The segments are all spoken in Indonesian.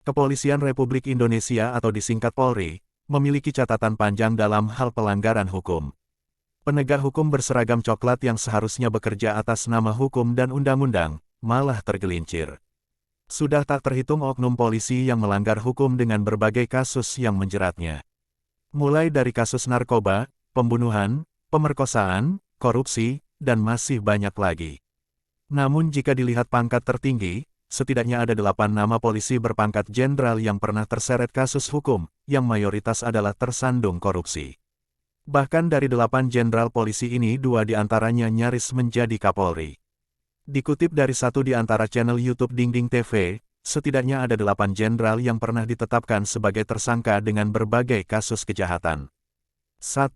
Kepolisian Republik Indonesia atau disingkat Polri, memiliki catatan panjang dalam hal pelanggaran hukum. Penegak hukum berseragam coklat yang seharusnya bekerja atas nama hukum dan undang-undang, malah tergelincir. Sudah tak terhitung oknum polisi yang melanggar hukum dengan berbagai kasus yang menjeratnya. Mulai dari kasus narkoba, pembunuhan, pemerkosaan, korupsi, dan masih banyak lagi. Namun jika dilihat pangkat tertinggi, setidaknya ada 8 nama polisi berpangkat jenderal yang pernah terseret kasus hukum, yang mayoritas adalah tersandung korupsi. Bahkan dari 8 jenderal polisi ini 2 diantaranya nyaris menjadi Kapolri. Dikutip dari satu di antara channel YouTube Dingding TV, setidaknya ada 8 jenderal yang pernah ditetapkan sebagai tersangka dengan berbagai kasus kejahatan. 1.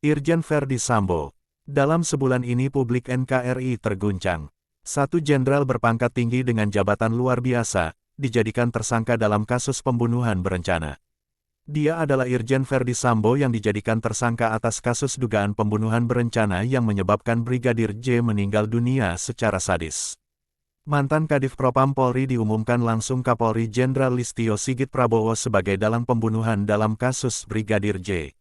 Irjen Verdi Sambo. Dalam sebulan ini publik NKRI terguncang. Satu jenderal berpangkat tinggi dengan jabatan luar biasa, dijadikan tersangka dalam kasus pembunuhan berencana. Dia adalah Irjen Verdi Sambo yang dijadikan tersangka atas kasus dugaan pembunuhan berencana yang menyebabkan Brigadir J meninggal dunia secara sadis. Mantan Kadif Propam Polri diumumkan langsung Kapolri Jenderal Listio Sigit Prabowo sebagai dalang pembunuhan dalam kasus Brigadir J.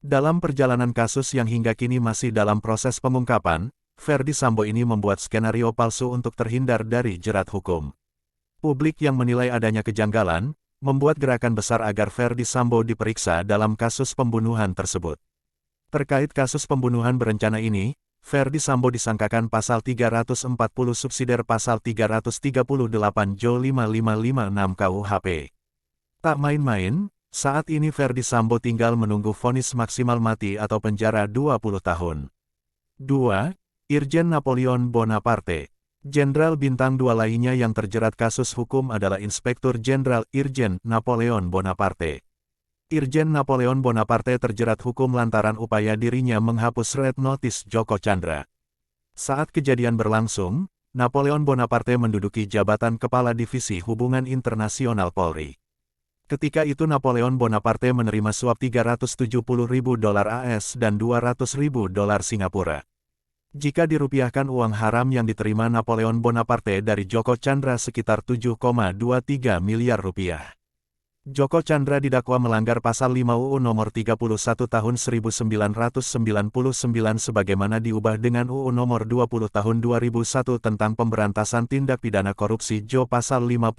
Dalam perjalanan kasus yang hingga kini masih dalam proses pengungkapan, Verdi Sambo ini membuat skenario palsu untuk terhindar dari jerat hukum. Publik yang menilai adanya kejanggalan, membuat gerakan besar agar Verdi Sambo diperiksa dalam kasus pembunuhan tersebut. Terkait kasus pembunuhan berencana ini, Verdi Sambo disangkakan pasal 340 subsidiar pasal 338 Jo 5556 KUHP. Tak main-main, saat ini Verdi Sambo tinggal menunggu vonis maksimal mati atau penjara 20 tahun. 2. Irjen Napoleon Bonaparte. Jenderal bintang 2 lainnya yang terjerat kasus hukum adalah Inspektur Jenderal Irjen Napoleon Bonaparte. Irjen Napoleon Bonaparte terjerat hukum lantaran upaya dirinya menghapus red notice Joko Chandra. Saat kejadian berlangsung, Napoleon Bonaparte menduduki jabatan Kepala Divisi Hubungan Internasional Polri. Ketika itu Napoleon Bonaparte menerima suap $370.000 AS dan $200.000 Singapura. Jika dirupiahkan uang haram yang diterima Napoleon Bonaparte dari Joko Chandra sekitar 7,23 miliar rupiah. Joko Chandra didakwa melanggar pasal 5 UU nomor 31 tahun 1999 sebagaimana diubah dengan UU nomor 20 tahun 2001 tentang pemberantasan tindak pidana korupsi Jo pasal 55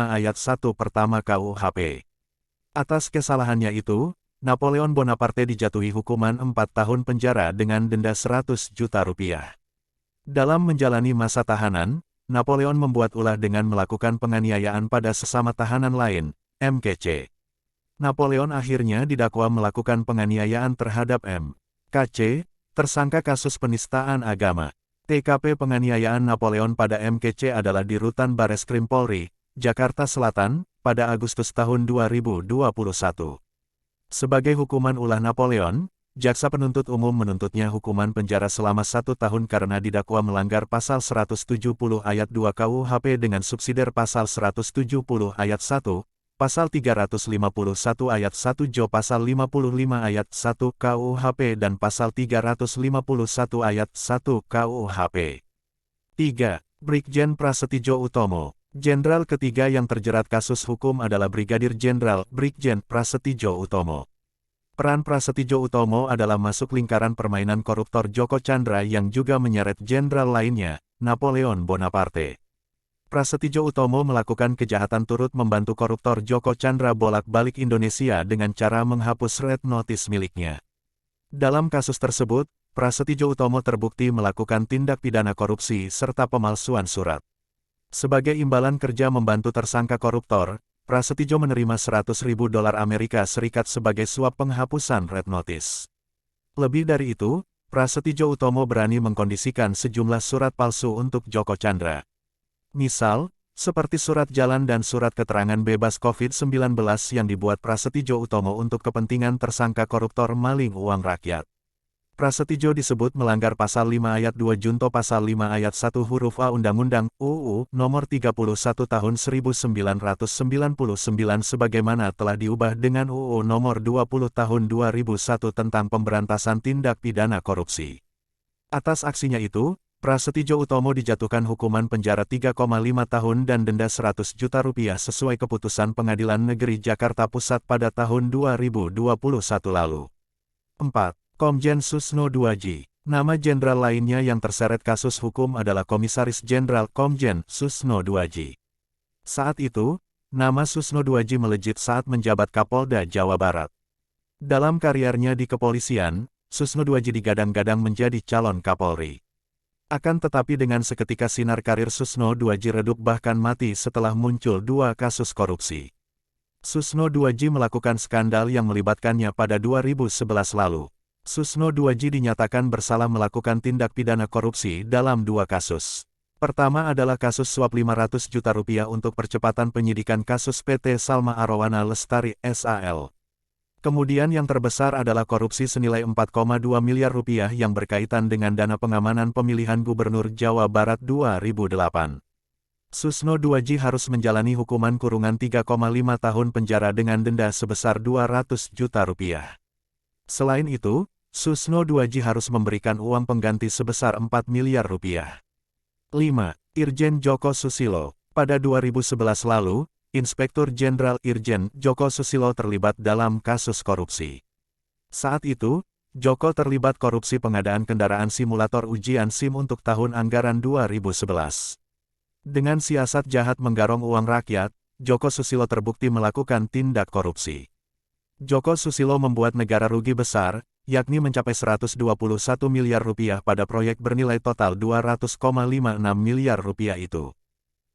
ayat 1 pertama KUHP. Atas kesalahannya itu, Napoleon Bonaparte dijatuhi hukuman 4 tahun penjara dengan denda 100 juta rupiah. Dalam menjalani masa tahanan, Napoleon membuat ulah dengan melakukan penganiayaan pada sesama tahanan lain, MKC. Napoleon akhirnya didakwa melakukan penganiayaan terhadap MKC, tersangka kasus penistaan agama. TKP penganiayaan Napoleon pada MKC adalah di Rutan Bareskrim Polri, Jakarta Selatan, pada Agustus tahun 2021. Sebagai hukuman ulah Napoleon, jaksa penuntut umum menuntutnya hukuman penjara selama 1 tahun karena didakwa melanggar pasal 170 ayat 2 KUHP dengan subsidiar pasal 170 ayat 1, pasal 351 ayat 1 Jo pasal 55 ayat 1 KUHP dan pasal 351 ayat 1 KUHP. 3. Brigjen Prasetyo Utomo. Jenderal ketiga yang terjerat kasus hukum adalah Brigadir Jenderal Brigjen Prasetyo Utomo. Peran Prasetyo Utomo adalah masuk lingkaran permainan koruptor Joko Chandra yang juga menyeret jenderal lainnya, Napoleon Bonaparte. Prasetyo Utomo melakukan kejahatan turut membantu koruptor Joko Chandra bolak-balik Indonesia dengan cara menghapus red notice miliknya. Dalam kasus tersebut, Prasetyo Utomo terbukti melakukan tindak pidana korupsi serta pemalsuan surat. Sebagai imbalan kerja membantu tersangka koruptor, Prasetyo menerima $100.000 Amerika Serikat sebagai suap penghapusan red notice. Lebih dari itu, Prasetyo Utomo berani mengkondisikan sejumlah surat palsu untuk Joko Chandra. Misal, seperti surat jalan dan surat keterangan bebas COVID-19 yang dibuat Prasetyo Utomo untuk kepentingan tersangka koruptor maling uang rakyat. Prasetyo disebut melanggar pasal 5 ayat 2 Junto pasal 5 ayat 1 huruf A Undang-Undang UU Nomor 31 Tahun 1999 sebagaimana telah diubah dengan UU Nomor 20 Tahun 2001 tentang pemberantasan tindak pidana korupsi. Atas aksinya itu, Prasetyo Utomo dijatuhkan hukuman penjara 3,5 tahun dan denda 100 juta rupiah sesuai keputusan Pengadilan Negeri Jakarta Pusat pada tahun 2021 lalu. 4. Komjen Susno Duaji. Nama jenderal lainnya yang terseret kasus hukum adalah Komisaris Jenderal Komjen Susno Duaji. Saat itu, nama Susno Duaji melejit saat menjabat Kapolda Jawa Barat. Dalam karirnya di kepolisian, Susno Duaji digadang-gadang menjadi calon Kapolri. Akan tetapi dengan seketika sinar karir Susno Duaji redup bahkan mati setelah muncul 2 kasus korupsi. Susno Duaji melakukan skandal yang melibatkannya pada 2011 lalu. Susno Duaji dinyatakan bersalah melakukan tindak pidana korupsi dalam 2 kasus. Pertama adalah kasus suap 500 juta rupiah untuk percepatan penyidikan kasus PT Salma Arawana Lestari S.A.L. Kemudian yang terbesar adalah korupsi senilai 4,2 miliar rupiah yang berkaitan dengan dana pengamanan pemilihan Gubernur Jawa Barat 2008. Susno Duaji harus menjalani hukuman kurungan 3,5 tahun penjara dengan denda sebesar 200 juta rupiah. Selain itu, Susno Duaji harus memberikan uang pengganti sebesar 4 miliar rupiah. 5. Irjen Joko Susilo. Pada 2011 lalu, Inspektur Jenderal Irjen Joko Susilo terlibat dalam kasus korupsi. Saat itu, Joko terlibat korupsi pengadaan kendaraan simulator ujian SIM untuk tahun anggaran 2011. Dengan siasat jahat menggarong uang rakyat, Joko Susilo terbukti melakukan tindak korupsi. Joko Susilo membuat negara rugi besar, yakni mencapai 121 miliar rupiah pada proyek bernilai total 200,56 miliar rupiah itu.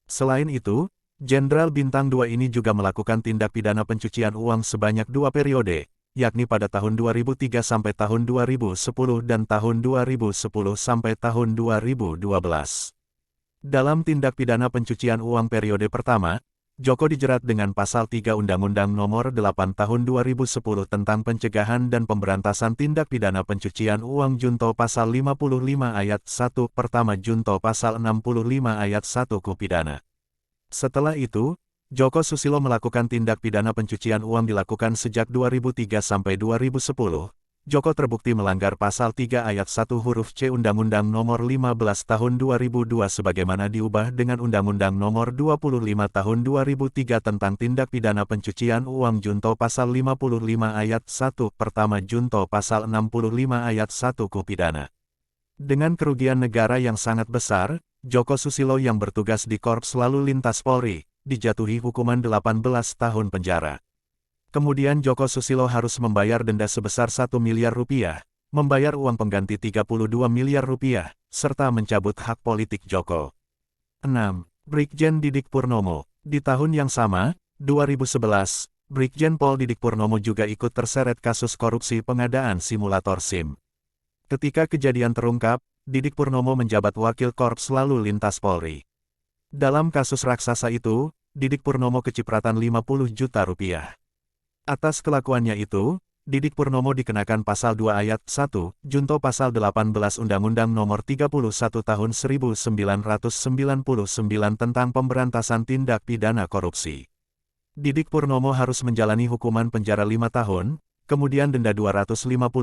Selain itu, Jenderal Bintang 2 ini juga melakukan tindak pidana pencucian uang sebanyak 2 periode, yakni pada tahun 2003 sampai tahun 2010 dan tahun 2010 sampai tahun 2012. Dalam tindak pidana pencucian uang periode pertama, Joko dijerat dengan Pasal 3 Undang-Undang Nomor 8 Tahun 2010 tentang Pencegahan dan Pemberantasan Tindak Pidana Pencucian Uang junto Pasal 55 Ayat 1 Pertama junto Pasal 65 Ayat 1 KUH Pidana. Setelah itu, Joko Susilo melakukan tindak pidana pencucian uang dilakukan sejak 2003 sampai 2010. Joko terbukti melanggar Pasal 3 Ayat 1 huruf C Undang-Undang Nomor 15 Tahun 2002 sebagaimana diubah dengan Undang-Undang Nomor 25 Tahun 2003 tentang Tindak Pidana Pencucian Uang junto Pasal 55 Ayat 1 Pertama junto Pasal 65 Ayat 1 KUH Pidana. Dengan kerugian negara yang sangat besar, Joko Susilo yang bertugas di Korps Lalu Lintas Polri, dijatuhi hukuman 18 tahun penjara. Kemudian Joko Susilo harus membayar denda sebesar 1 miliar rupiah, membayar uang pengganti 32 miliar rupiah, serta mencabut hak politik Joko. 6. Brigjen Didik Purnomo. Di tahun yang sama, 2011, Brigjen Pol Didik Purnomo juga ikut terseret kasus korupsi pengadaan simulator SIM. Ketika kejadian terungkap, Didik Purnomo menjabat Wakil Korps Lalu Lintas Polri. Dalam kasus raksasa itu, Didik Purnomo kecipratan 50 juta rupiah. Atas kelakuannya itu, Didik Purnomo dikenakan Pasal 2 Ayat 1, junto Pasal 18 Undang-Undang Nomor 31 Tahun 1999 tentang Pemberantasan Tindak Pidana Korupsi. Didik Purnomo harus menjalani hukuman penjara 5 tahun, kemudian denda 250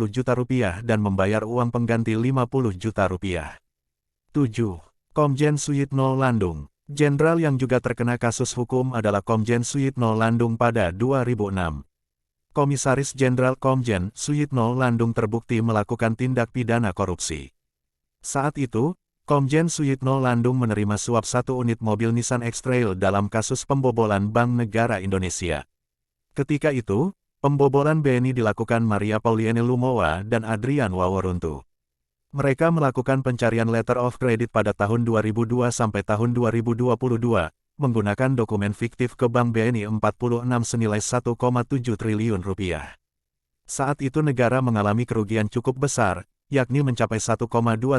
juta rupiah dan membayar uang pengganti 50 juta rupiah. 7. Komjen Suyitno Landung. Jenderal yang juga terkena kasus hukum adalah Komjen Suyitno Landung pada 2006. Komisaris Jenderal Komjen Suyitno Landung terbukti melakukan tindak pidana korupsi. Saat itu, Komjen Suyitno Landung menerima suap 1 unit mobil Nissan X-Trail dalam kasus pembobolan Bank Negara Indonesia. Ketika itu, pembobolan BNI dilakukan Maria Pauliene Lumowa dan Adrian Waworuntu. Mereka melakukan pencarian letter of credit pada tahun 2002 sampai tahun 2022, menggunakan dokumen fiktif ke Bank BNI 46 senilai 1,7 triliun rupiah. Saat itu negara mengalami kerugian cukup besar, yakni mencapai 1,2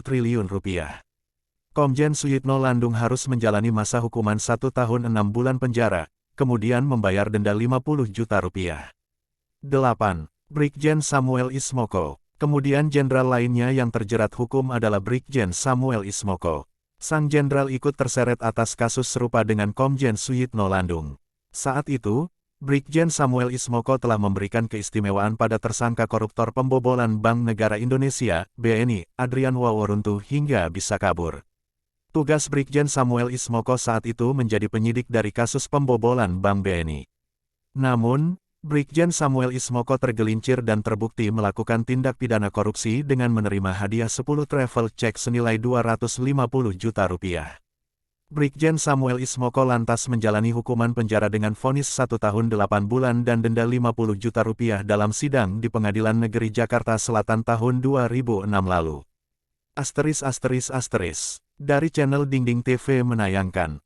triliun rupiah. Komjen Suyitno Landung harus menjalani masa hukuman 1 tahun 6 bulan penjara, kemudian membayar denda 50 juta rupiah. 8. Brigjen Samuel Ismoko. Kemudian jenderal lainnya yang terjerat hukum adalah Brigjen Samuel Ismoko. Sang jenderal ikut terseret atas kasus serupa dengan Komjen Suyitno Landung. Saat itu, Brigjen Samuel Ismoko telah memberikan keistimewaan pada tersangka koruptor pembobolan Bank Negara Indonesia, BNI, Adrian Waworuntu hingga bisa kabur. Tugas Brigjen Samuel Ismoko saat itu menjadi penyidik dari kasus pembobolan Bank BNI. Namun, Brigjen Samuel Ismoko tergelincir dan terbukti melakukan tindak pidana korupsi dengan menerima hadiah 10 travel check senilai Rp250 juta. Brigjen Samuel Ismoko lantas menjalani hukuman penjara dengan vonis 1 tahun 8 bulan dan denda Rp50 juta dalam sidang di Pengadilan Negeri Jakarta Selatan tahun 2006 lalu. Dari channel Dingding TV menayangkan.